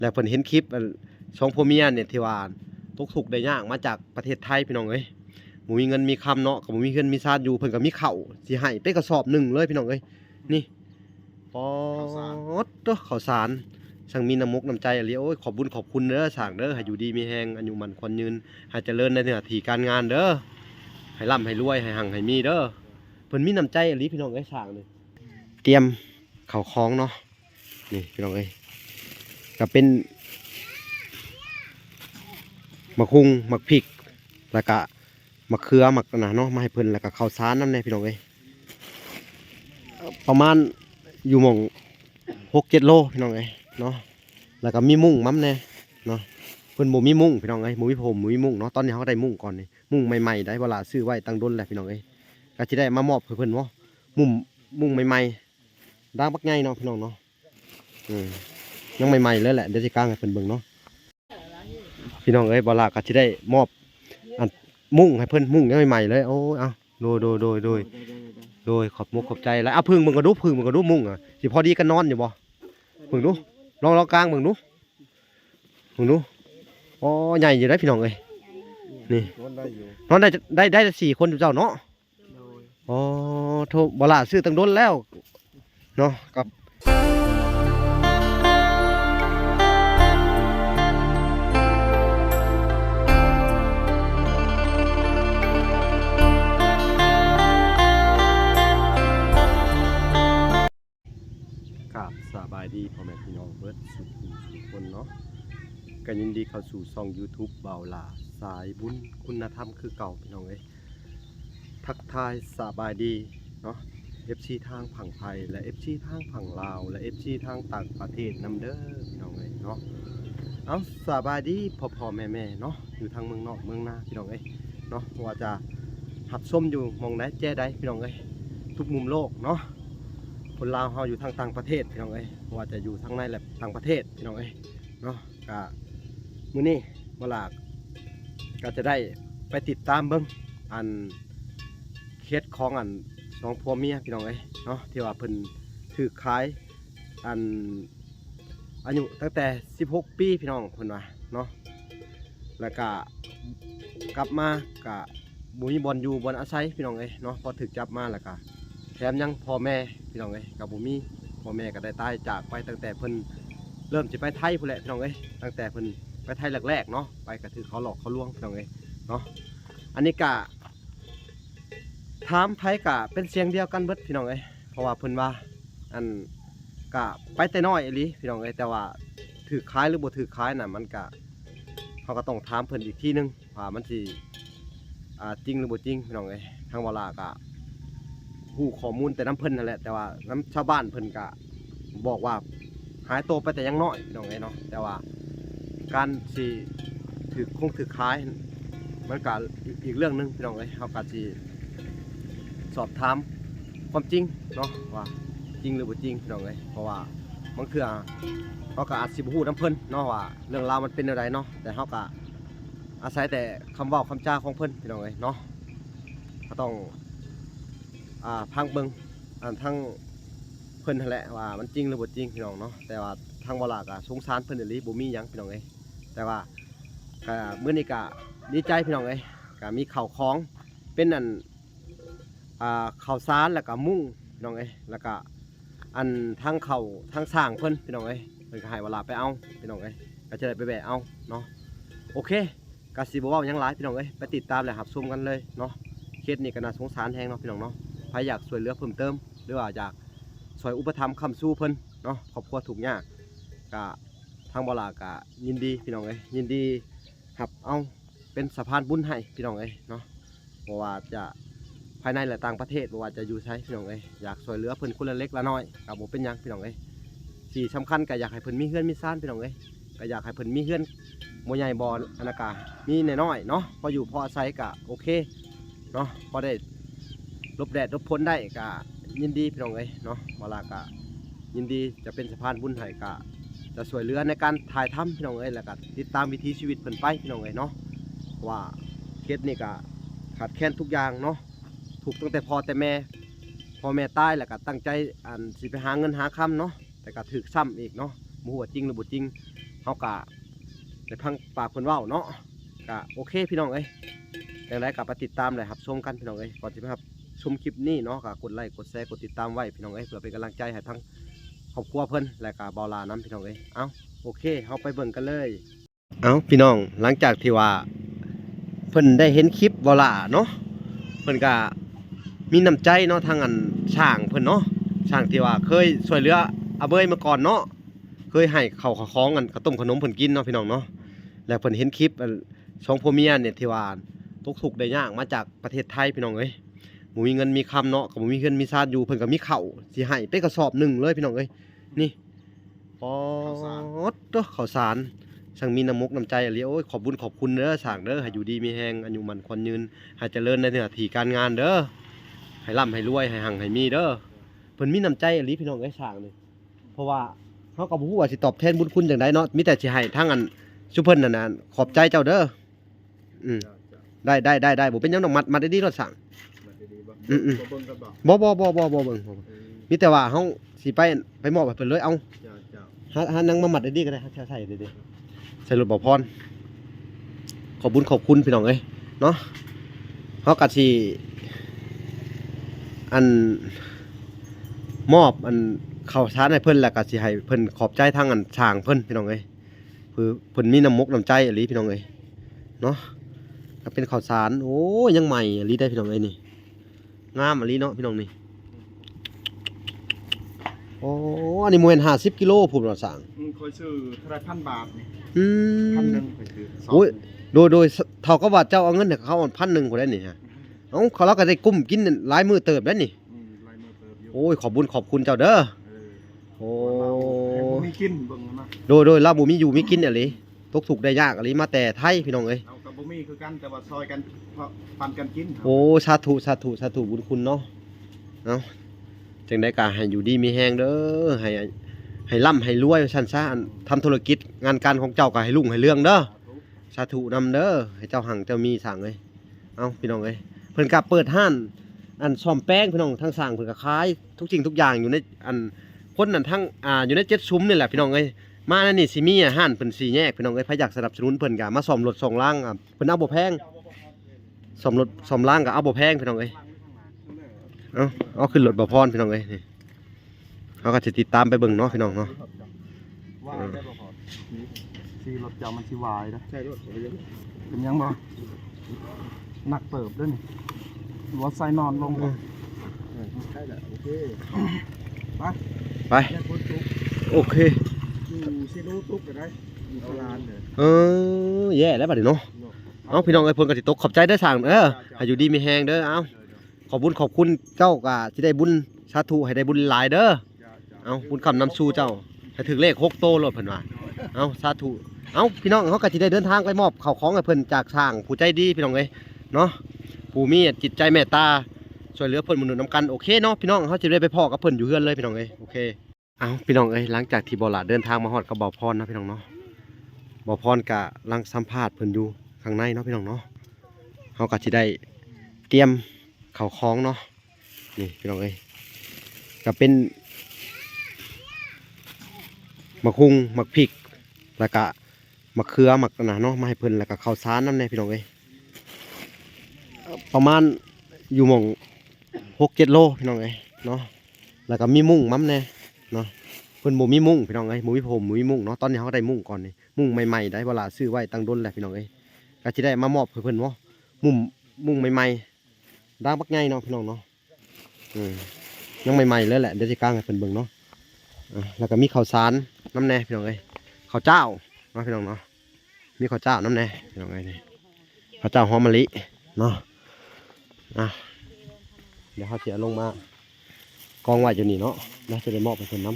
แล้วเพิ่นเห็นคลิปสองผัวเมียเนี่ยที่ว่าตกทุกข์ได้ยากมาจากประเทศไทยพี่น้องเอ้ยบ่มีเงินมีคำเนาะก็บ่มีเงินมีชาติอยู่เพิ่นก็มีข้าวสิให้ไปกระสอบหนึงเลยพี่น้องเอ้ยนี่ปอดเด้อข้าวสารช่างมีน้ำมกน้ำใจอะลีโอ้ยขอบบุญขอบคุณเด้อสร้างเด้อให้อยู่ดีมีแรงอายุมั่นขวัญยืนให้เจริญในหน้าที่การงานเด้อให้ร่ำให้รวยให้หั่งให้มีเด้อเพิ่นมีน้ำใจอะลีพี่น้องเอ้ยสร้างนี่เตรียมข้าวของเนาะนี่พี่น้องเอ้ยก็เป็นมะคุงมะพริกแล้วก็มะเขือมะนะเนาะมาให้เพิ่นแล้วก็ข้าวสารนำแน่พี่น้องเอ้ยประมาณอยู่หม่อง6-7 โลพี่น้องเอ้ยเนาะแล้วก็มีมุ้งมั้มแน่เนาะเพิ่นบ่มีมุ้งพี่น้องเอ้ยบ่มีผมบ่มีมุ้งเนาะตอนนี้เฮาได้มุ้งก่อนนี่มุ้งใหม่ๆได้เวลาซื้อไว้ตั้งดนแหละพี่น้องเอ้ยก็สิได้มามอบให้เพิ่นเนาะมุ้งใหม่ๆด่างบักใหญ่เนาะพี่น้องเนาะยังใหม่ๆเลยแหละเดี๋ยวสิกางให้เพิ่นเบิ่งเนาะพี่น้องเอ้ยบ่ล่ะก็สิได้มอบอันมุ้งให้เพิ่นมุ้งยังใหม่ๆเลยโอ้เอาโดยขอบมุกขอบใจแล้วเอาพึ่งมึงก็ดูมุ้งอ่ะสิพอดีกันนอนอยู่บ่พึ่งดูลองกลางมึงดูอ๋อใหญ่อยู่ได้พี่น้องเอ้ยนี่นอนได้4 คนอยู่เจ้าเนาะอ๋อโทบ่ล่ะซื้อตั้งโดนแล้วเนาะกับครับสบายดีพ่อแม่พี่น้องเบิดสุขคนเนาะก็ยินดีเข้าสู่ช่อง YouTube เบาหลาสายบุญคุณธรรมคือเก่าพี่น้องเอ้ยทักทายสบายดีเนาะ FC ทางฝั่งไทยและ FC ทางฝั่งลาวและ FC ทางต่างประเทศนำเด้อพี่น้องเอ้ยเนาะเอาสบายดีพ่อแม่เนาะอยู่ทางเมืองนอกเมืองนาพี่น้องเอ้ยเนาะว่าจะหับส้มอยู่มองไหนแจ้ใดพี่น้องเอ้ยทุกมุมโลกเนาะคนลาวเราอยู่ทางต่างประเทศพี่น้องเอ้ยว่าจะอยู่ทางในและต่างประเทศพี่น้องเอ้ยเนาะก็มื้อนี้บ่ลากก็จะได้ไปติดตามเบิ่งอันเคสของอันสองผัวเมียพี่น้องเอ้ยเนาะที่ว่าเพิ่นถือขายอันอายุตั้งแต่16 ปีพี่น้องเพิ่นว่าเนาะแล้วก็กลับมาก็บ่มีบ่อนอยู่บ่อนอาศัยพี่น้องเอ้ยเนาะพอถูกจับมาแล้วก็แถมยังพ่อแม่พี่น้องเอ้ยกับบ่มีพ่อแม่ก็ได้ตายจากไปตั้งแต่เพิ่นเริ่มจะไปไทยพุ่นแหละพี่น้องเอ้ยตั้งแต่เพิ่นไปไทยแรกๆเนาะไปก็ถือเขาหลอกเขาลวงพี่น้องเอ้ยเนาะอันนี้ก็ถามไผก็เป็นเสียงเดียวกันเบิดพี่น้องเอ้ยเพราะว่าเพิ่นว่าอันก็ไปแต่น้อยอีหลีพี่น้องเอ้ยแต่ว่าถือขายหรือบ่ถือขายน่ะมันก็เขาก็ต้องถามเพิ่นอีกทีนึงว่ามันสิจริงหรือบ่จริงพี่น้องเอ้ยทางเวลาก็ผู้ข้อมูลแต่น้ำเพิ่นนั่นแหละแต่ว่าน้ำชาวบ้านเพิ่นก็บอกว่าหายตัวไปแต่ยังน้อยพี่น้องเอ้ยเนาะแต่ว่าการสิถือขายมันก็อีกเรื่องนึงพี่น้องเอ้ยเขาก็สิสอบถามความจริงเนาะว่าจริงหรือบ่จริงพี่น้องเอ้ยเพราะว่าบางเทื่อเขาก็อาจสิบ่ฮู้น้ำเพิ่นเนาะว่าเรื่องราวมันเป็นอะไรเนาะแต่เขาก็อาศัยแต่คำเว้าคำจาของเพิ่นพี่น้องเอ้ยเนาะก็ต้องพังเบิ่งทั้งเพิ่นนั่นแหละว่ามันจริงหรือบ่จริงพี่น้องเนาะแต่ว่าทางบ่ล่ะก็สงสารเพิ่นอีหลีบ่มีหยังพี่น้องเอ้ยแต่ว่าก็มื้อนี้ก็ดีใจพี่น้องเอ้ยก็มีข้าวของเป็นอันข้าวสารแล้วก็มุ้งพี่น้องเอ้ยแล้วก็อันทั้งข้าวทั้งสร้างเพิ่นพี่น้องเอ้ยเพิ่นก็ให้เวลาไปเอาพี่น้องเอ้ยก็จะได้ไปแบะเอาเนาะโอเคก็สิบ่เว้าหยังหลายพี่น้องเอ้ยไปติดตามและรับชมกันเลยเนาะเคสนี้ก็น่าสงสารแฮงเนาะพี่น้องเนาะใครอยากช่วยเหลือเพิ่มเติมหรือว่าอยากช่วยอุปถัมภ์ค้ำสู้เพิ่นเนาะครอบครัวทุกข์ยากก็ทางบ่ล่ะก็ยินดีพี่น้องเอ้ยยินดีรับเอาเป็นสะพานบุญให้พี่น้องเอ้ยเนาะบ่ว่าจะภายในและต่างประเทศบ่ว่าจะอยู่ไสพี่น้องเอ้ยอยากช่วยเหลือเพิ่นคนละเล็กละน้อยก็บ่เป็นหยังพี่น้องเอ้ยที่สำคัญก็อยากให้เพิ่นมีเฮือนมีซ่านพี่น้องเอ้ยก็อยากให้เพิ่นมีเฮือนบ่ใหญ่บ่อันนั้นก็มีน้อยๆเนาะพออยู่พออาศัยก็โอเคเนาะพอได้หลบแดดหลบฝนได้ก็ยินดีพี่น้องเอ้ยเนาะบ่ล่ะก็ยินดีจะเป็นสะพานบุญให้ก็จะช่วยเหลือในการถ่ายทำพี่น้องเอ้ยแล้วก็ติดตามวิถีชีวิตเพิ่นไปพี่น้องเอ้ยเนาะว่าเคสนี้ก็ขาดแคลนทุกอย่างเนาะถูกตั้งแต่พ่อแม่ตายแล้วก็ตั้งใจสิไปหาเงินหาคำเนาะแต่ก็ถูกซ้ำอีกเนาะบ่ฮู้ว่าจริงหรือบ่จริง เฮากะได้พังปากเพิ่นเว้าเนาะกะโอเคพี่น้องเอ้ยจังไดก็ไปติดตามเลยครับชมกันพี่น้องเอ้ยก่อนสิไปครับชมคลิปนี้เนาะก็กดไลค์กดแชร์กดติดตามไว้พี่น้องเอ้ยเพื่อเป็นกำลังใจให้ทั้งครอบครัวเพิ่นและก็บ่าวลานํพี่น้องเอ้ยเอ้าโอเคเฮาไปเบิ่งกันเลยเอ้าพี่น้องหลังจากที่ว่าเพิ่นได้เห็นคลิปบ่าวลาเนาะเพิ่นก็มีน้ำใจเนาะทางอันช่างเพิ่นเนาะช่างที่ว่าเคยช่วยเหลืออาเบยมาก่อนเนาะเคยให้ข้าวข้าวของกันข้าวต้มขนมเพิ่นกินเนาะพี่น้องเนาะแล้วเพิ่นเห็นคลิปสองผัวเมียเนี่ยที่ว่าตกทุกข์ได้ยากมาจากประเทศไทยพี่น้องเอ้ยบ่มีเงินมีคำเนาะก็บ่มีเงินมีชาติอยู่เพิ่นก็มีข้าวสิให้ไปกระสอบหนึงเลยพี่น้องเอ้ยนี่ปอดเด้อข้าวสารช่างมีน้ำมกน้ำใจอะลิโอ้ยขอบบุญขอบคุณเด้อสร้างเด้อให้อยู่ดีมีแฮงอายุมันควรยืนให้เจริญในหน้าที่การงานเด้อให้ร่ำให้รวยให้หั่งให้มีเด้อเพิ่นมีน้ำใจอะลิพี่น้องเอ้ยสร้างนี่เพราะว่าเฮาก็บ่ฮู้ว่าสิตอบแทนบุญคุณจังไดเนาะมีแต่สิให้ทางอันซุเพิ่นนั่นน่ะขอบใจเจ้าเด้อได้บ่เป็นหยังดอกมัดดีๆรถสั่งบ่เบิ่งกับบ่บ่เบิ่งมีแต่ว่าเฮาสิไปมอบให้เพิ่นเลยเอาหานังมามัดดีๆก็ได้ใส่ดีๆใส่รถบ่พรขอบคุญขอบคุณพี่น้องเอ้ยเนาะเฮาก็สิอันมอบอันข้าวสารให้เพิ่นแล้วก็สิให้เพิ่นขอบใจทางอันช่างเพิ่นพี่น้องเอ้ยคือเพิ่นมีน้ำมกน้ำใจอีหลีพี่น้องเอ้ยเนาะก็เป็นข้าวสารโอ้ยังใหม่อีหลีได้พี่น้องเอ้ยนี่งามอีหลีเนาะพี่น้องนี่โอ้อันนี้บ่แม่น50กิโลพุ่นว่าสั่งค่อยซื้อเท่าไหร่1,000 บาทนี่1,000 นึงค่อยซื้อโอ้ยโดยเท่ากับว่าเจ้าเอาเงินให้เขา1,000พุ่นได้นี่ฮะเอ้าเขาเราก็ได้กุ้มกินหลายมื้อเติบแล้วนี่หลายมื้อเติบอยู่โอ้ยขอบบุญขอบคุณเจ้าเด้อโอ้มีกินเบิ่งนะโดยเราบ่มีอยู่มีกินอีหลีตกทุกข์ได้ยากอีหลีมาแต่ไทยพี่น้องเอ้ยเอาก็บ่มีคือกันแต่ว่าซอยกันปันกันกินโอ้สาธุบุญคุณเนาะเอ้าจังได๋ก็ให้อยู่ดีมีแฮงเด้อให้ร่ำให้รวยซั่นซะทำธุรกิจงานการของเจ้าก็ให้รุ่งให้เรืองเด้อสาธุนำเด้อให้เจ้าหังเจ้ามีสร้างเอ้ยเอ้าพี่น้องเอ้ยเพิ่นก็เปิดห้านอันซ่อมแป้งพี่น้องทั้งสร้างเพิ่นก็ขายทุกสิ่งทุกอย่างอยู่ในอันคนนั้นทั้งอยู่ใน7ซุ้มนี่แหละพี่น้องเอ้ยมาอันนี้สิมีห้านเพิ่น4แยกพี่น้องเอ้ยใครอยากสนับสนุนเพิ่นก็มาซ่อมรถซ่อมล่างเพิ่นเอาบ่แพงซ่อมรถซ่อมล่างก็เอาบ่แพงพี่น้องเอ้ยเอาขึ้นรถบ่พรพี่น้องเอ้ยนี่เฮาก็สิติดตามไปเบิ่งเนาะพี่น้องเนาะว่าได้บ่พอสิรถเจ้ามันสิวายนะใช่รถเป็นยังบ่หนักเติบด้วยนี่หัวใส่นอนลงใช่แหละโอเคไปโอเคซีโร่ตุ๊กก็ได้อยู่ร้านแย่แล้วบัดนี้เนาะเอาพี่น้องไอ้เพิ่นก็สิตกขอบใจเด้อสั่งให้อยู่ดีมีแฮงเด้อเอาขอบคุณเจ้าก็สิได้บุญสาธุให้ได้บุญหลายเด้อเอาบุญคำนำสู่เจ้าให้ถึงเลข6โตโลดเพิ่นว่าเอาสาธุเอาพี่น้องเฮาก็สิได้เดินทางไปมอบข้าวของให้เพิ่นจากสร้างผู้ใจดีพี่น้องเอ้ยเนาะผู้มีจิตใจเมตตาช่วยเหลือเพิ่นมนุษย์นำกันโอเคเนาะพี่น้องเฮาสิได้ไปพ้อกับเพิ่นอยู่เฮือนเลยพี่น้องเอ้ยโอเคเอาพี่น้องเอ้ยหลังจากที่บ่าวหลาเดินทางมาฮอดกับบ่าวพรนะพี่น้องเนาะบ่าวพรก็กำลังสัมภาษณ์เพิ่นอยู่ข้างในเนาะพี่น้องเนาะเฮาก็สิได้เตรียมข้าวของเนาะนี่พี่น้องเอ้ยก็เป็นมะคุงมะพริกแล้วก็มะเขือมะนะเนาะมาให้เพิ่นแล้วก็ข้าวสารนำแน่พี่น้องเอ้ยประมาณอยู่หม่อง 6-7 โลพี่น้องเอ้ยเนาะแล้วก็มีมุ้งมั้มแน่เนาะเพิ่นบ่มีมุ้งพี่น้องเอ้ยบ่มีผมบ่มีมุ้งเนาะตอนนี้เฮาได้มุ้งก่อนนี่มุ้งใหม่ๆได้เวลาซื้อไว้ตั้งดนแหละพี่น้องเอ้ยก็สิได้มามอบให้เพิ่นเนาะมุ้งใหม่ๆด่างบักใหญ่เนาะพี่น้องเนาะยังใหม่ๆเลยแหละเดี๋ยวสิกางให้เพิ่นเบิ่งเนาะแล้วก็มีข้าวสารน้ำแน่พี่น้องเอ้ยข้าวเจ้าเนาะพี่น้องเนาะมีข้าวเจ้าน้ำแน่พี่น้องเอ้ยนี่ข้าวเจ้าหอมมะลิเนาะเดี๋ยวเขาเสียลงมากองไว้อยู่นี่เนาะน่าจะได้มอบไปเป็นน้ำ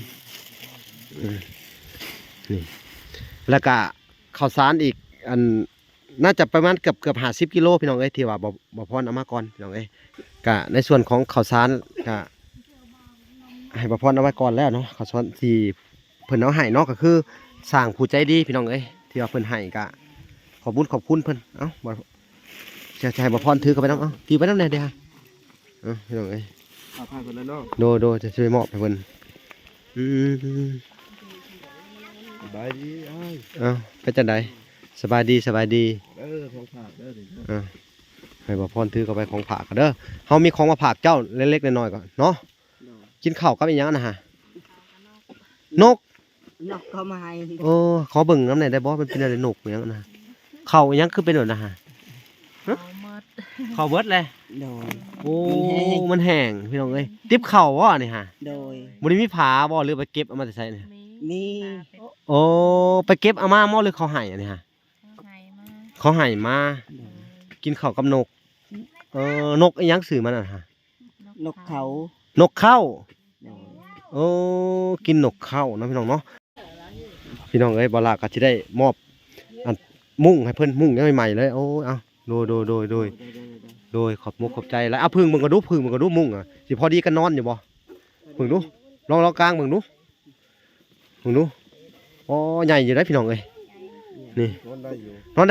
นี่แล้วก็ข้าวสารอีกอันน่าจะประมาณเกือบ50 กิโลพี่น้องเอ้ยที่ว่าบ่พรเอามาก่อนพี่น้องเอ้ยก็ในส่วนของข้าวสารก็ให้บ่พรเอาไว้ก่อนแล้วเนาะข้าวสารที่เพิ่นเอาให้เนาะก็คือสร้างผู้ใจดีพี่น้องเอ้ยที่ว่าเพิ่นให้ก็ขอบคุณเพิ่นเอ้าบ่จะให้บ่พรถือเข้าไปนำถือไปนำแน่เด้อพี่น้องเอ้ยผ่านไปแล้วเนาะโดจะช่วยมอบให้เพิ่น สบายดีอ้าย เป็นจังไดสบายดีสบายดี ของฝากเด้อดิ ให้บ่พรถือเข้าไปของฝากกันเด้อเฮามีของมาฝากเจ้าเล็กๆน้อยๆก่อนเนาะกินข้าวกับอีหยังนะฮะนก นกเข้ามาให้ โอ้ขอเบิ่งน้ำหน่อยได้บ่มันเป็นอะไรนกอีหยังนะข้าวอีหยังคือเป็นแบบนะฮะ เอาหมด ข้าวเบิดเลย โดย โอ้มันแห้งพี่น้องเอ้ยติ๊บข้าวบ่นี่ฮะ โดย บ่ได้มีผาบ่หรือไปเก็บเอามาแต่ไสนี่ มี โอ้ไปเก็บเอามาบ่หรือเขาให้อันนี้ฮะ ไงมา เขาให้มากินข้าวกับนกนกอีหยังสื่อมันน่ะฮะ นกเขา นกเข้า โดย โอ้กินนกเข้านะพี่น้องเนาะพี่น้องเอ้ยบ่ลาก็สิได้มอบอันมุ้งให้เพิ่นมุ้งยังใหม่ๆเลยโอ้เอาโดยขอบมุกขอบใจแล้วเอาพึ่งมึงก็ดูพึ่งมึงก็ดูมุ้งอ่ะสิพอดีกันนอนอยู่บ่พึ่งดูลองกลางมึงดูอ๋อใหญ่อยู่ได้พี่น้องเอ้ยนี่ นอนได้อยู่ นอน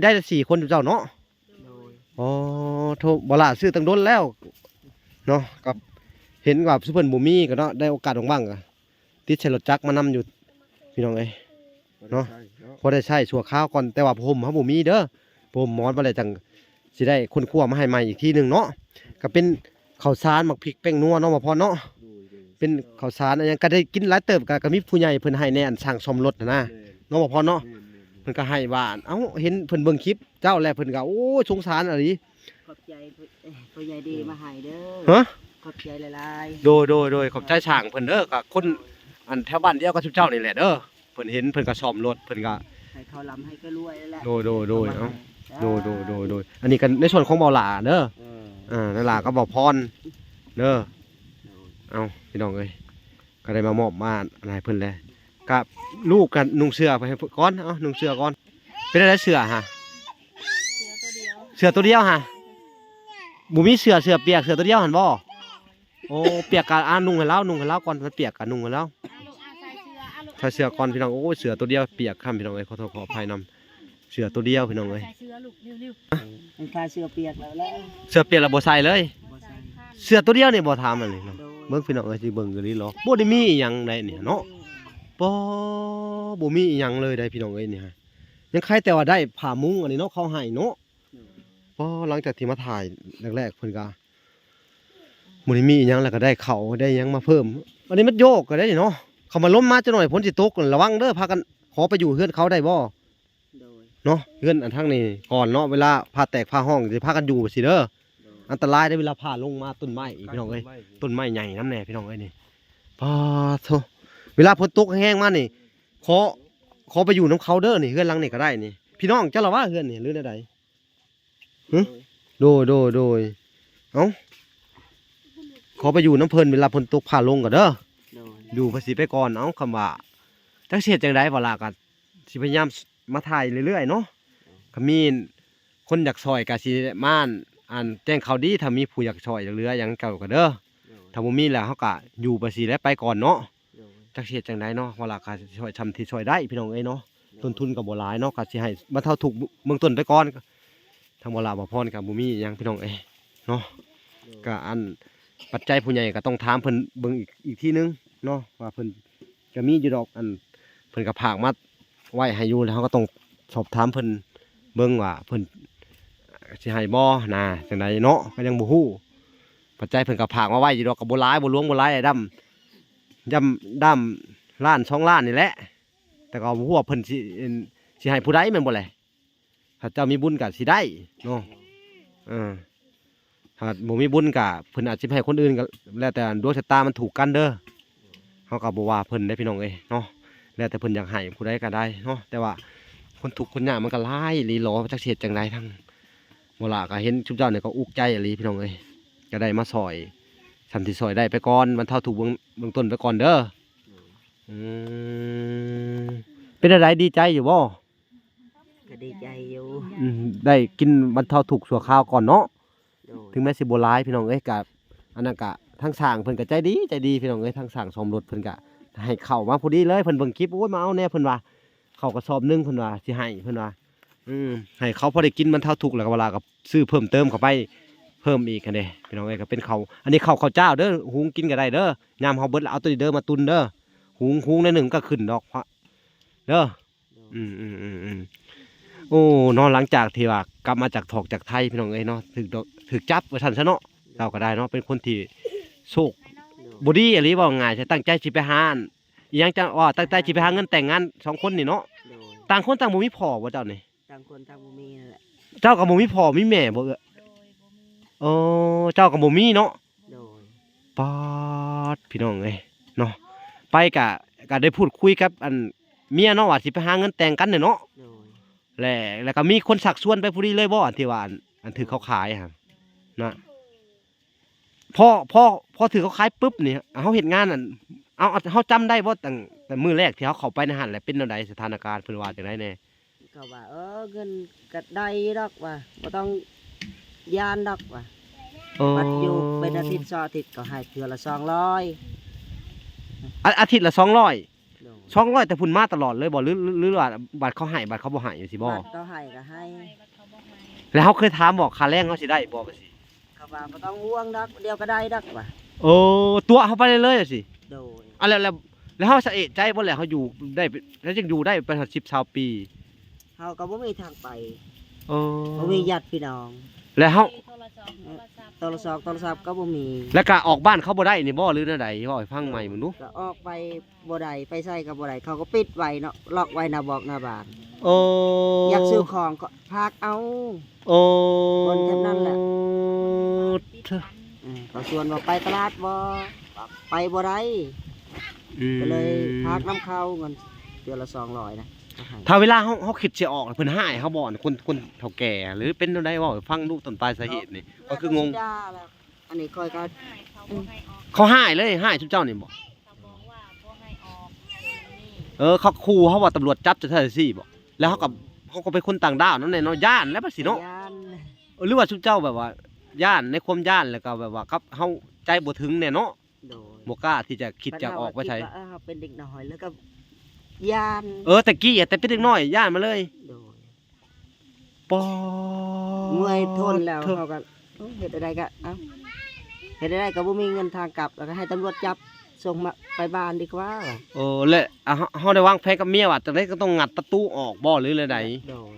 ได้4 คนเจ้าเนาะ โดย อ๋อโทบ่ลาซื้อตั้งโดนแล้วเนาะกับเห็นว่าซุเพิ่นบ่มีก็เนาะได้โอกาสว่างๆก็ติดใช้รถจักรมานำอยู่พี่น้องเอ้ย เนาะ พอได้ใช้ชั่วคราวก่อนแต่ว่าผมเขาบ่มีเด้อผมหมอนบ่ได้จังสิได้คนคั่วมาให้ใหม่อีกทีหนึงเนาะก็เป็นข้าวสารหมักพริกแป้งนัวเนาะบ่พอเนาะเป็นข้าวสารอันหยังก็ได้กินหลายเติบก็มีผู้ใหญ่เพิ่นให้ในอันสร้างซ่อมรถน่ะนะเนาะบ่พอเนาะเพิ่นก็ให้บ้านเอ้าเห็นเพิ่นเบิ่งคลิปเจ้าแล้วเพิ่นก็โอ้สงสารอะลิ ขอบใจผู้ใหญ่ดีมาให้เด้อ ฮะ ขอบใจหลาย โดยขอบใจช่างเพิ่นเด้อก็คนอันแถวบ้านเดียวกับชุบเจ้านี่แหละเด้อเพิ่นเห็นเพิ่นก็ซ่อมรถเพิ่นก็ ๆให้เขาลำให้ก็รวยแล้วแหละ โดยเอ้าโดยอันนี้กันในส่วนของเบาหลาเด้อนั่นหลาก็บอกพรเด้อเอาพี่น้องเอ้ยก็ได้มามอบมาอะไรเพิ่นเลยกับลูกกันนุ่งเสื้อไปให้ก่อนเอานุ่งเสื้อก่อนเป็นอะไรเสื้อฮะ เสือตัวเดียว เสื้อตัวเดียวฮะบุมีเสื้อเปียกเสื้อตัวเดียวหันบ่โอ้เปียกกันนุ่งให้แล้วก่อนมันเปียกกันนุ่งให้แล้ว ลูกอาใส่เสือลูก ถ้าเสื้อก่อนพี่น้องโอ้เสื้อตัวเดียวเปียกข้ามพี่น้องเอ้ยขอโทษขออภัยนำเสื้อตัวเดียวพี่น้องเอ้ย ใส่เสือลูกเร็ว มันคาเสื้อเปียกแล้ว เสื้อเปียกแล้วบ่ใส่เลย บ่ใส่ เสื้อตัวเดียวนี่บ่ถามอันนี้เนาะ โดย เบิ่งพี่น้องเอ้ยสิเบิ่งอยู่นี่หรอบ่ได้มีอีหยังใดเนี่ยเนาะบ่มีอีหยังเลยได้พี่น้องเอ้ยนี่ฮะยังใครแต่ว่าได้ผ้ามุ้งอันนี้เนาะเขาให้เนาะหลังจากที่มาถ่ายแรกๆเพิ่นก็บ่ได้มีอีหยังแล้วก็ได้เขาวได้หยังมาเพิ่มอันนี้มันโยกก็ได้เนาะเขามาล้มมาจักหน่อยฝนสิตกระวังเด้อพากันขอไปอยู่เฮือนเขาได้บ่ โดย เนาะเฮือนอันทางนี้ก่อนเนาะเวลาผ้าแตกผ้าห้องสิพากันอยู่สิเด้ออันตรายได้เวลาผ้าลงมาต้นไม้อีกพี่น้องเอ้ย ต้นไม้ใหญ่น้ำแน่พี่น้องเอ้ยนี่ปาโธเวลาฝนตกแห้งมานี่ขอไปอยู่น้ำเขาเด้อนี่เฮือนหลังนี่ก็ได้นี่พี่น้องเจ้าละว่าเฮือนนี่หรือใดๆหึโดยเอ้าขอไปอยู่น้ำเพิ่นเวลาฝนตกผ่าลงก็เด้อ โดย อยู่ภาษีไปก่อนเอ้าคำว่าจักเสียจังได๋บ่ล่ะก็สิพยายามมาถ่ายเรื่อยๆเนาะก็มีคนอยากซอยก็สิมาอันแจ้งข่าวดีถ้ามีผู้อยากซอยเหลือหยังเก่าก็เด้อ ถ้าบ่มีแล้วเฮาก็อยู่บ่สิแล้วไปก่อนเนาะจักสิเฮ็ดจังไดเนาะว่าราคาสิช่วยทำที่ช่วยได้พี่น้องเอ้ยเนาะต้นทุนก็บ่หลายเนาะก็สิให้มาเท่าทุกเบื้องต้นไปก่อนทางบ่ลาบ่พรก็บ่มีหยังพี่น้องเอ้ยเนาะก็อันปัจจัยผู้ใหญ่ก็ต้องถามเพิ่นเบิ่งอีกทีนึงเนาะว่าเพิ่นก็มีอยู่ดอกอันเพิ่นก็ฝากมาไว้ให้อยู่แล้วเฮาก็ต้องสอบถามเพิ่นเบิ่งว่าเพิ่นสิให้บ่นะจังไดเนาะก็ยังบ่ฮู้ ปัจจัยเพิ่นก็ผากมาไว้อยู่ดอกกับบ่หลายบ่หลวงบ่หลายไอ้ดำล้าน2ล้านนี่แหละแต่ก็บ่ฮู้ว่าเพิ่นสิให้ผู้ใดแม่นบ่แหละถ้าเจ้ามีบุญก็สิได้เนาะถ้าบ่มีบุญก็เพิ่นอาจสิให้คนอื่นก็แล้วแต่ดวงชะตามันถูกกันเด้อเฮาก็บ่ว่าเพิ่นได้พี่น้องเอ้ยเนาะแล้วแต่เพิ่นอยากให้ผู้ใดก็ได้เนาะแต่ว่าคนทุกข์คนยากมันก็หลายอีหลีหลอจักสิเฮ็ดจังไดทั้งบ่ล่ะก็เห็นชุบเจ้านี่ก็อุกใจอีหลีพี่น้องเอ้ย ก็ได้มาซอยทำที่ซอยได้ไปก่อนมันเท่าถูกเบื้องต้นไปก่อนเด้อเป็นอะไรดีใจอยู่บ่ ก็ดีใจอยู่ ได้กินมันเท่าถูกชั่วคราวก่อนเนาะ โดย ถึงแม้สิบ่หลายพี่น้องเอ้ยกับอันนั้นก็ทั้งสร้างเพิ่นก็ใจดีพี่น้องเอ้ยทั้งสร้างซ่อมรถเพิ่นก็ให้เข้ามาพอดีเลยเพิ่นเบิ่งคลิปโอ้ยมาเอาแน่เพิ่นว่าเข้ากระสอบนึงเพิ่นว่าสิให้เพิ่นว่าให้เขาพอได้กินมันเท่าถูกแล้วก็เวลาก็ซื้อเพิ่มเติมเข้าไปเพิ่มอีกกันเด้พี่น้องเอ้ยก็เป็นข้าวอันนี้ข้าวเจ้าเด้อหุงกินก็ได้เด้อยามเฮาเบิดแล้วเอาตัวนี้เด้อมาตุนเด้อหุงในหนึ่งก็ขึ้นดอกเพราะ เด้อ โดย โอ้เนาะหลังจากที่ว่ากลับมาจากถอกจากไทยพี่น้องเอ้ยเนาะถึกจับว่าซั่นซะเนาะเราก็ได้เนาะเป็นคนที่โชค โดย บ่ดีอีหลีเว้าง่ายใช่ตั้งใจสิไปหาอันอิหยังจังว่าตั้งใจสิไปหาเงินแต่งงานสองคนนี่เนาะ โดย ต่างคนต่างบ่มีพ่อบ่เจ้านี่ ต่างคนต่างบ่มีนั่นแหละ เจ้าก็บ่มีพ่อมีแม่บ่เอ้อ โดยบ่มี เออเจ้าก็บ่มีเนาะ โดย ปาดพี่น้องเอ้ยเนาะไปก็ได้พูดคุยกับอันเมียเนาะว่าสิไปหาเงินแต่งกันเนี่ยเนาะ โดย แล้วก็มีคนชักชวนไปผู้นี้เลยบ่อันที่ว่าอันถือเขาขายครับนะพอถือเขาขายปุ๊บนี่เฮาเฮ็ดงานอันเอาเฮาจำได้บ่ตั้งแต่มื้อแรกที่เฮาเข้าไปในหันแหละเป็นแนวใดสถานการณ์เพิ่นว่าจังไดแน่ ก็ว่าเงินก็ได้ดอกว่าบ่ต้องยานดอกว่าบัดอยู่เป็นอาทิตย์2อาทิตย์ก็ให้เทื่อละ200 อาทิตย์ละ200 โดย 200แต่พุ่นมาตลอดเลยบ่หรือว่าบัตรเขาให้บัตรเขาบ่ให้อยู่สิบ่ บัดก็ให้ก็ให้ ให้บัดเขาบ่ให้ แล้วเฮาเคยถามบอกค่าแรงเฮาสิได้บ่ก็สิ ก็ว่าบ่ต้องห่วงดอกเดียวก็ได้ดอกว่า โอ้ตัวเฮาไปเลยๆอะสิ โดย อ่ะแล้วเฮาสะเอะใจบ่แหละเฮาอยู่ได้แล้วจึงอยู่ได้เป็น10 20ปี เฮาก็บ่มีทางไป เออ บ่มีญาติพี่น้อง แล้วเฮา โทรศัพท์ก็บ่มี แล้วก็ออกบ้านเขาบ่ได้นี่บ่หรือแนวใดเว้าให้ฟังใหม่มึงดู ก็ออกไปบ่ได้ไปใส่ก็บ่ได้เขาก็ปิดไว้เนาะล็อกไว้หน้าบอกหน้าบ้าน โอ้ อยากซื้อของก็พากเอา โอ้ คนแถวนั้นแหละ เธอ เขาชวนว่าไปตลาดบ่ไปบ่ได้ก็เลยพากน้ำเข้าเงินเดือนละ200นะก็ให้ ถ้าเวลาเฮาคิดสิออกเพิ่นให้เฮาบ่น่ะคนเฒ่าแก่หรือเป็นแนวใดเว้าให้ฟังดูต้นปลายสาเหตุนี่ก็คืองง จ้าแล้วอันนี้ค่อยก็ ให้เขาบ่ให้ออก เขาให้เลยให้ทุกเจ้านี่บ่ เขาบอกว่าบ่ให้ออกนี่ เขาขู่เฮาว่าตำรวจจับจะเท่าซี่บ่แล้วเฮาก็เป็นคนต่างดาวนั่นแหละเนาะย่านแล้วบัดสิเนาะ ยาน หรือว่าทุกเจ้าแบบว่าย่านในความย่านแล้วก็แบบว่าครับเฮาใจบ่ถึงแน่เนาะ โดย บ่กล้าที่จะคิดจะออกไปใช้ คิดว่าเฮาเป็นเด็กน้อยแล้วก็ยาน แต่กี้แต่เป็นเด็กน้อยย่านมาเลย โดย ปอ เมื่อยทนแล้ว เธอ เขาก็เฮ็ดอะไรก็เอ้าเฮ็ดอะไรก็บ่มีเงินทางกลับแล้วก็ให้ตำรวจจับส่งมาไปบ้านดีกว่า และเฮาได้วางแผนกับเมียว่าจังได๋ก็ต้องงัดประตูออกบ่หรือเลยใด โดย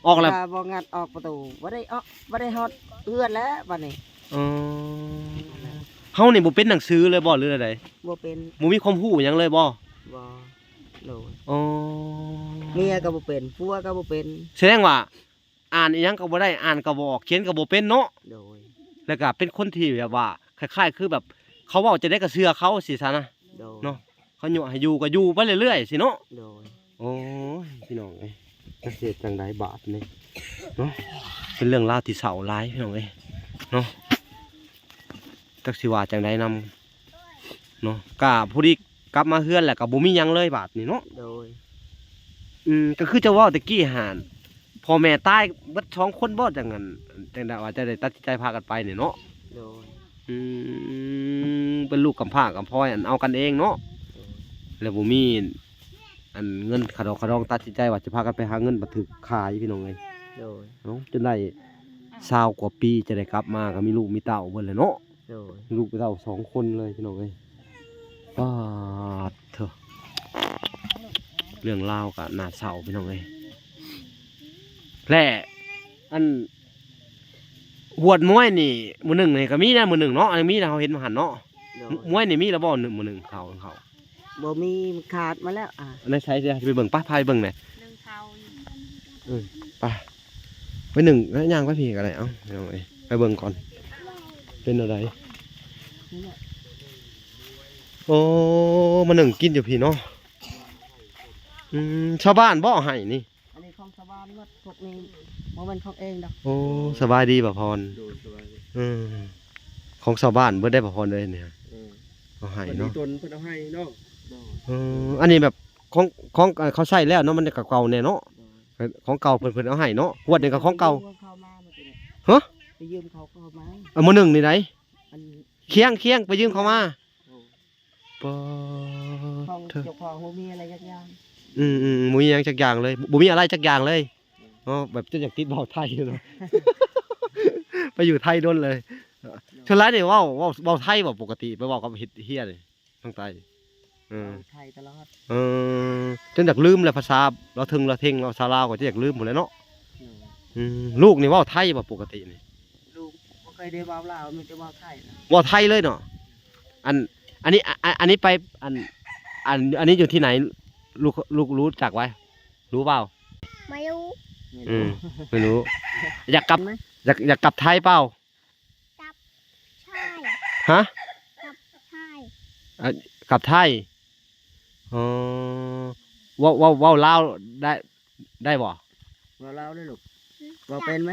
ออกแล้ว ถ้าบ่งัดออกประตูบ่ได้ออกบ่ได้ฮอดเอื้อนแล้วบัดนี้ เออเฮานี่บ่เป็นหนังสือเลยบ่หรืออะไร บ่เป็น บ่มีความรู้หยังเลยบ่ บ่โดย อ๋อ เมียก็บ่เป็นผัวก็บ่เป็น แสดงว่าอ่านอีหยังก็บ่ได้อ่านก็บ่ออกเขียนก็บ่เป็นเนาะ โดย แล้วก็เป็นคนที่แบบว่าคล้ายๆคือแบบเขาเว้าจะได้ก็เชื่อเขาสิซะนะ โดย เนาะ เขาอยู่ให้อยู่ก็อยู่ไปเรื่อยๆสิเนาะ โดย โอ้ยพี่น้องเอ้ยเกษตรจังไดบาทนี่เนาะเป็นเรื่องราวที่เศร้าหลายพี่น้องเอ้ยเนาะจักสิว่าจังไดนำเนาะก็ผู้ที่กลับมาเฮือนแหละก็บ่มีหยังเลยบาทนี่เนาะ โดย ก็คือจะเว้าตะกี้หานพ่อแม่ตายเบิด2คนบ่จังนั้นจังได๋ว่าจะได้ตัดสินใจพากันไปนี่เนาะ โดย เป็นลูกกำพร้ากำพร้อยอันเอากันเองเนาะแล้วบ่มีอันเงินขาดองตัดสินใจว่าจะพากันไปหาเงินบัดถึกขายพี่น้องเอ้ย โดย เนาะจนได้20กว่าปีจะได้กลับมาก็มีลูกมีเต้าเบิดเลยเนาะ โดย มีลูกมีเต้า2คนเลยพี่น้องเอ้ยป้าดเถอะเรื่องราวก็น่าเศร้าพี่น้องเอ้ยและอันหวดมวยนี่มื้อหนึงนี่ก็มีนะมื้อหนึงเนาะอันนี้มีนะเฮาเห็นมาหั่นเนาะ โดย มวยนี่มีแล้วบ่มื้อหนึงเขา บ่มีขาดมาแล้วอันนั้นใช้สิไปเบิ่งป้าพายเบิ่งหน่อย นึ่งเทาอยู่ ไปหนึ่งแล้วย่างไปพี่ก็ได้เอ้าเอาไปเบิ่งก่อนเป็นอะไรโอ้มาหนึ่งกินอยู่พี่เนาะชาวบ้านบ่ให้นี่ อันนี้ของชาวบ้านวัดพวกนี้บ่แม่นของเองดอก โอ้สบายดีบ่พร โดยสบายดี ของชาวบ้านเบิดได้บ่พรเลยเนี่ยเอาให้ วันนี้ เนาะ ตนเพิ่นเอาให้เนาะโดย อันนี้แบบของเขาใช้แล้วเนาะมันก็เก่าแน่เนาะ โดย ของเก่าเพิ่นเอาให้เนาะขวดนี่ก็ของเก่า ไปยืมเขามาเมื่อกี้เนี่ย ฮะ ไปยืมเขาเข้ามา เอามื้อหนึงนี่ได อัน เคียงไปยืมเขามาปอ ของ เธอ เจ้าของบ่มีอะไรยักอย่าง บ่มีหยังจักอย่างเลยบ่มีอะไรจักอย่างเลยอ๋อแบบจะอยากติดเว้าไทยอยู่เนาะ ไปอยู่ไทยโดนเลยชนร้ายนี่เว้าไทยบ่ปกติไปเว้ากับเฮ็ดเฮียนี่ทางใต้ เออ ไทยตลอด จนอยากลืมเลยภาษาเราถึงเราเท่งเราซาลาวก็จะอยากลืมหมดเลยเนาะ โดย ลูกนี่เว่าไทยบ่ปกตินี่ ลูกบ่เคยได้เว้าลาวมีแต่เว้าไทยนะ เว่าไทยเลยเนาะอันนี้ไปอันนี้อยู่ที่ไหนลูกรู้จักไว้รู้เปล่า ไม่รู้ ไม่ อื รู้ มไม่รู้ อยากกลับ ไหม อยากกลับไทยเปล่า ใช่ ฮะ ใช่ กลับไทยอ๋อว่าลาวได้บ่ เว้าลาวด้วยลูกเว้าเป็นไหม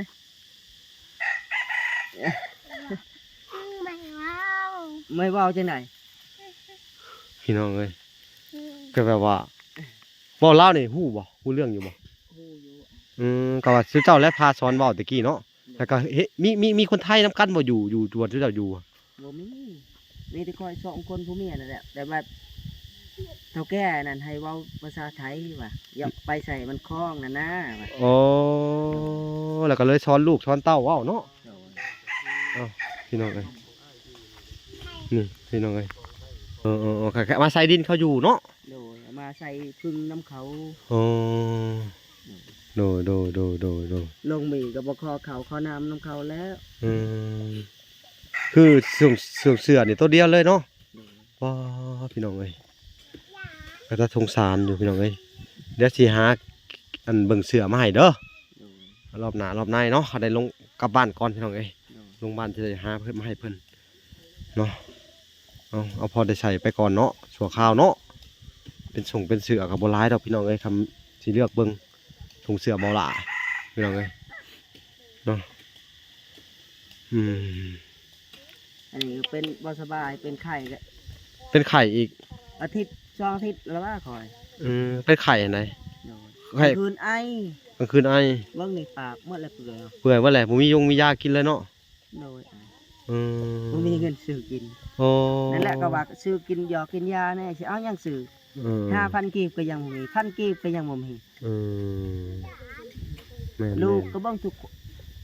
ไม่ว้าว ไม่เว้าจังได๋ พี่น้องเอ้ยก็แบบว่าลาวนี่ฮู้บ่ฮู้เรื่องอยู่บ่ ฮู้อยู่ ก็ว่าชื่อเจ้าและพาสอนเว้าตะกี้เนาะแล้วก็เฮ้มีคนไทยนํกันบ่อยู่ตัวที่เจ้าอยู่อะ บ่มีแต่คอยสองคนผู้เมียนั่นแหละแต่ว่าเฒ่าแก่นั่นให้เว้าภาษาไทยว่ะอย่าไปใส่มันคล้องนั่นนะว่ะ อ๋อแล้วก็เลยสอนลูกสอนเต้าเว้าเนาะ โดย พี่น้องเอ้ยนี่พี่น้องเอ้ยแค่มาใส่ดินเขาอยู่เนาะ โดยเอามาใส่พึ่งน้ำเขา อ๋อโด ลงมีก็บ่คอเขาเขาน้ำน้ำเขาแล้ว คือเสื้อนี่ตัวเดียวเลยเนาะว้าพี่น้องเอ้ยก็จะสงสารอยู่พี่น้องเอ้ยเดี๋ยวสิหาอันเบิ่งเสื้อมาให้เด้อ โดย รอบหน้ารอบในเนาะเขาได้ลงกลับบ้านก่อนพี่น้องเอ้ย โดย ลงบ้านจะได้หาเพิ่นมาให้เพิ่นเนาะเอาพอได้ใส่ไปก่อนเนาะชั่วคราวเนาะเป็นเสื้อกับบ่หลายดอกพี่น้องเอ้ยคำสิเลือกเบิ่งถุงเสื้อบ่หลายพี่น้องเอ้ยเนาะ อันนี้เป็นบ่สบายเป็นไข้ก็ เป็นไข่อีก อาทิตย์2อาทิตย์แล้วว่าคอย เป็นไข่อันไหน โดย ไข่ คืนไอก ลางคืนไอ เบิ่งนี่ปากหมดแล้วเปลือย เปื่อยว่าแหละผมมียากินเลยเนาะ โดย อืม บ่มีเงินซื้อกิน โอ้ นั่นแหละก็ว่าซื้อกินยากินยาแน่สิเอาหยังซื้อ 5,000 กีบก็ยังบ่มี 1,000 กีบก็ยังบ่มี อืมแม่น ลูกก็เบิ่งทุก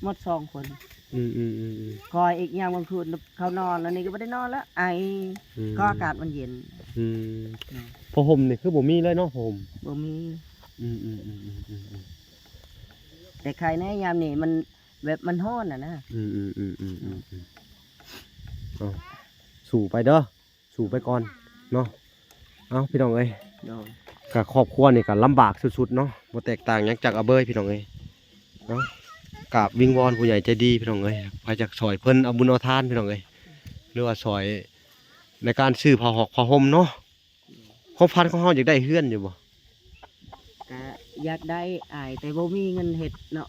หมด2คน อืม คอยอีกอย่างบางคืนเขานอนแล้วนี่ก็ไม่ได้นอนแล้วไอก็อากาศมันเย็น พอห่มนี่คือบ่มีเลยเนาะห่ม บ่มี อืม แต่ใครแน่ยามนี่มันแบบมันฮ้อนนะ เอาสู่ไปเด้อสู่ไปก่อนเนาะเอาพี่น้องเอ้ย โดย กับครอบครัวนี่ก็ลำบากสุดๆเนาะบ่แตกต่างหยังจากอาเบยพี่น้องเอ้ยเนาะกับวิงวอนผู้ใหญ่ใจดีพี่น้องเอ้ยไปจากซอยเพิ่นเอาบุญเอาทานพี่น้องเอ้ยหรือว่าซอยในการซื้อผ้าหอกผ้าห่มเนาะความพันของเฮาอยากได้เฮือนอยู่บ่ ก็อยากได้อายแต่บ่มีเงินเฮ็ดเนาะ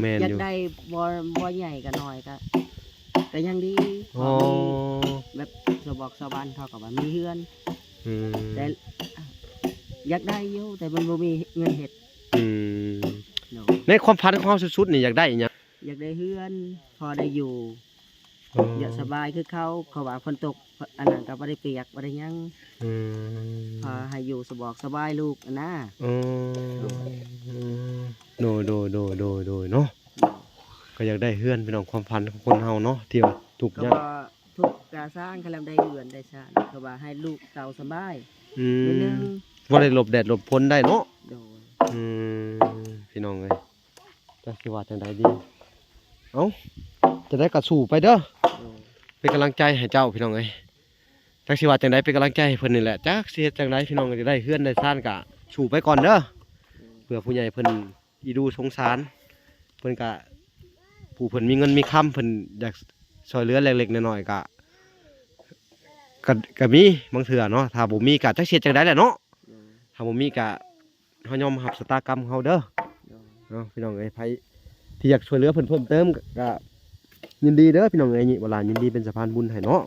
แม่น อยา อก ยู่ ได้บ่ใหญ่ก็น้อยก็ยังดีพ อ๋ อ อ มีแบบสบอกสวรรค์เขาก็ว่ามีเฮือน แต่อยากได้อยู่แต่มันบ่มีเงินเฮ็ด โดย ในความพันของเฮาสุดๆนี่อยากได้อีหยัง อยากได้เฮือนพอได้อยู่อยากสบายคือเขาว่าฝนตกอันนั้นก็บ่ได้เปียกบ่ได้หยัง พาให้อยู่สบอกสบายลูกนะ โดยเนาะก็อยากได้เฮือนพี่น้องความพันของคนเฮาเนาะที่ว่าทุก ก็ อย่าง ว่าทุกการสร้างคำได้เรือนได้ชาติก็ว่าให้ลูกเต่าสบาย อื นิดนึ ม ง ว่าได้หลบแดดหลบฝนได้เนาะ โดย พี่น้องเอ้ยจักสิว่าจังไดดีเอ้าจะได้กระสู่ไปเด้อ โดย เป็นกำลังใจให้เจ้าพี่น้องเอ้ยจักสิว่าจังไดเป็นกำลังใจให้เพิ่นนี่แหละจักสิเฮ็ดจังไดพี่น้องก็จะได้เฮือนได้ซ่านกะสู่ไปก่อนเด้อเพื่อผู้ใหญ่เพิ่นอีดูสงสารเพิ่นกะผู้เพิ่นมีเงินมีคำเพิ่นอยากช่วยเหลือเล็กๆน้อยๆก็มีบางเทื่อเนาะถ้าบ่มีก็จักสิเฮ็ดจังไดแหละเนาะ โดย ถ้าบ่มีก็เฮายอมรับชะตากรรมของเฮาเด้อ โดย เนาะพี่น้องเอ้ยไผที่อยากช่วยเหลือเพิ่นเพิ่มเติมก็ยินดีเด้อพี่น้องเอ้ยนี่เวลายินดีเป็นสะพานบุญให้เนาะ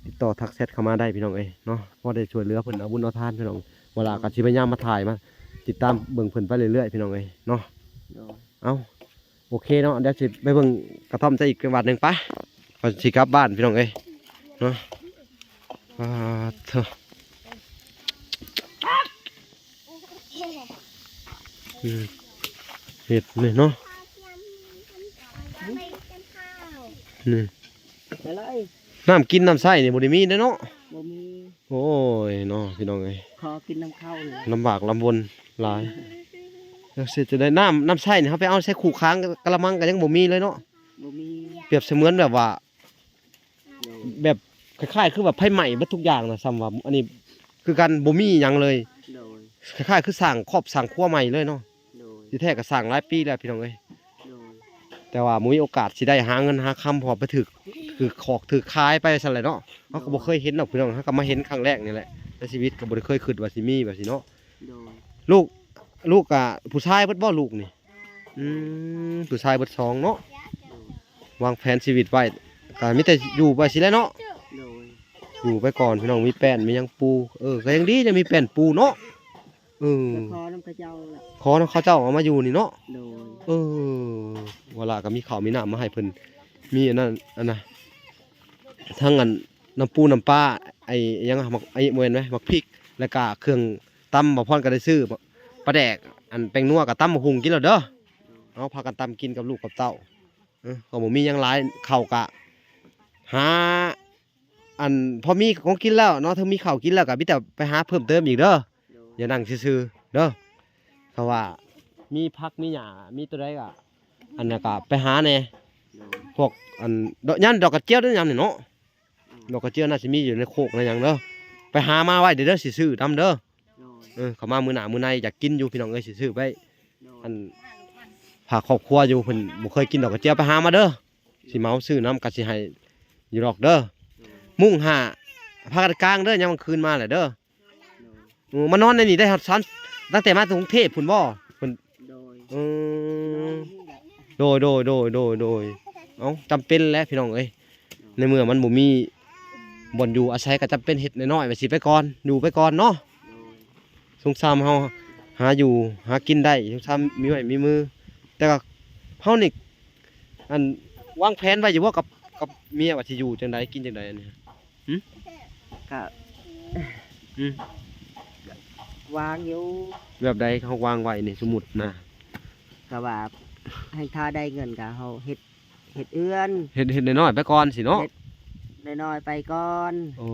ติดต่อทักแชทเข้ามาได้พี่น้องเอ้ยเนาะพอได้ช่วยเหลือเพิ่นเอาบุญเอาทานพี่น้องเวลาก็สิพยายามมาถ่ายมาติดตามเบิ่งเพิ่นไปเรื่อยๆพี่น้องเอ้ยเนาะ โดย เอาโอเคเนาะเดี๋ยวสิไปเบิ่งกระท่อมจะอีกวัดหนึงไปก่อนสิกลับบ้านพี่น้องเอ้ยเนาะเถอะเห็ดนี่เนาะนี่ ไปเลย น้ำกินน้ำใส่นี่บ่ได้มีเด้อเนาะ บ่มี โอ้ยเนาะพี่น้องเอ้ย ขอกินน้ำข้าวเลย ลำบากลำบนหลายแล้วสิจะได้น้ำใช้นี่เขาไปเอาใช้ขู่ค้างกะละมังก็ยังบ่มีเลยเนาะ บ่มี เปรียบเสมือนแบบว่า โดย แบบคล้ายๆคือแบบไผใหม่เบิดทุกอย่างนะซ้ำว่าอันนี้คือกันบ่มีหยังเลย โดย คล้ายๆคือสร้างครอบสร้างครัวใหม่เลยเนาะ โดย ที่แท้ก็สร้างหลายปีแล้วพี่น้องเอ้ย โดย แต่ว่าบ่มีโอกาสสิได้หาเงินหาคำพอไปถึกคือขอกถือคายไปซั่นแหละเนาะเฮาก็บ่เคยเห็นดอกพี่น้องเฮาก็มาเห็นครั้งแรกนี่แหละในชีวิตก็บ่ได้เคยคิดว่าสิมีแบบนี้เนาะ โดย ลูกก็ผู้ชายเบิดบ่ลูกนี่ผู้ชายเบิดสองเนาะวางแผนชีวิตไว้ก็มีแต่อยู่ไปสิแหล้วเนาะ โดย อยู่ไปก่อนพี่น้องมีแป้นมีหยังปูก็ยังดีจะมีแป้นปูเนาะจะขอน้ำกระเจ้าล่ะ ขอเขาเจ้าเอามาอยู่นี่เนาะ โดย เวลาก็มีข้าวมีน้ำมาให้เพิ่นมีอันน่ะทั้งอันน้ำปูน้ำปลาไอ้หยังอะมักไอ้มวยไหมมักพริกแล้วก็เครื่องตำบ่พรก็ได้ซื้อปลาแดกอันแป้งนัวกับตำบักหุ่งกินแล้วเด้อเอาพากันตำกินกับลูกกับเต้าก็บ่มีหยังหลายข้าวกะหาอันพอมีของกินแล้วเนาะถ้ามีข้าวกินแล้วก็มีแต่ไปหาเพิ่มเติมอีกเด้อ โดย อย่านั่งซื่อๆเด้อเพราะว่ามีผักมีหญ้ามีตัวใดก็อันนั้นก็ไปหาแหน่ โดย พวกอันดอกกระเจียวเด้อยามนี่เนาะดอกกระเจียวน่าสิมีอยู่ในโคกในหยังเด้อไปหามาไว้เด้อสิซื้อนํเด้อ โดย เข้ามามื้อหน้ามื้อในอยากกินอยู่พี่น้องเอ้ยสิซื้อไป โดย อันฝากครอบครัวอยู่เพิ่นบ่เคยกินดอกกระเจียวไปหามาเด้อสิเมาซื้อน้ำก็สิให้อยู่ดอกเด้อมุ่งหาพากันกลางเด้อยามกลางคืนมาแหละเด้อ โดย มานอนในนี่ได้ฮอดซันตั้งแต่มาถึงกรุงเทพพุ่นบ่เพิ่น โดย โดยเอ้าจำเป็นแล้วพี่น้องเอ้ยในเมื่อมันบ่มีบ่อนอยู่อาศัยก็จำเป็นเฮ็ดน้อยๆไว้สิไปก่อนอยู่ไปก่อนเนาะ โดย สงสารเฮาหาอยู่หากินได้สงสารมีไว้มีมือ แต่ก็เฮานี่อันวางแผนไว้อยู่บ่กับเมียว่าสิอยู่จังไดกินจังไดอันนี้ ก็ อืม วางอยู่ แบบใดเขาวางไว้นี่สมมุตินะ ก็ว่าให้ถ้าได้เงินก็เฮาเฮ็ดเอื้อน เฮ็ดน้อยๆไปก่อนสิเนาะ น้อยๆไปก่อน โอ้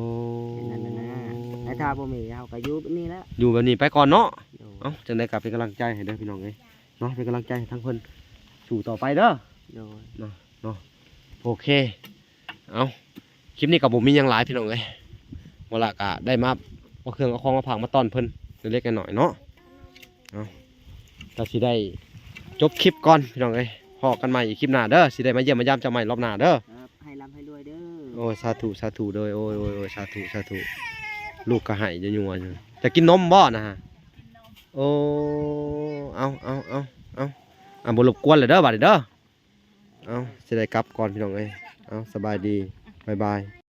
นั่นน่ะนะแต่ถ้าบ่มีเฮาก็อยู่แบบนี้แหละ อยู่แบบนี้ไปก่อนเนาะ โดย เอ้าจังได๋ก็เป็นกำลังใจให้เด้อพี่น้องเอ้ยเนาะเป็นกำลังใจให้ทั้งเพิ่นสู่ต่อไปเด้อ โดย โอเคเอาคลิปนี้ก็บ่มีหยังหลายพี่น้องเอ้ยบ่ละก็ได้มาเอาเครื่องเอาของมาผักมาต้อนเพิ่นเล็กๆน้อยๆเนาะเอาก็สิได้จบคลิปก่อนพี่น้องเอ้ยพอกันใหม่อีกคลิปหน้าเด้อสิได้มาเยี่ยมมายามเจ้าใหม่รอบหน้าเด้อ ครับให้ร่ำให้รวยเด้อ โอ้ยสาธุเด้อโอ้ยสาธุลูกก็ให้จะยัวอยู่จะกินนมบ่นะฮะโอ้เอาบ่รบกวนเลยเด้อบัดนี้เด้อเอาสิได้กลับก่อนพี่น้องเอ้ยเอาสบายดีบ๊ายบาย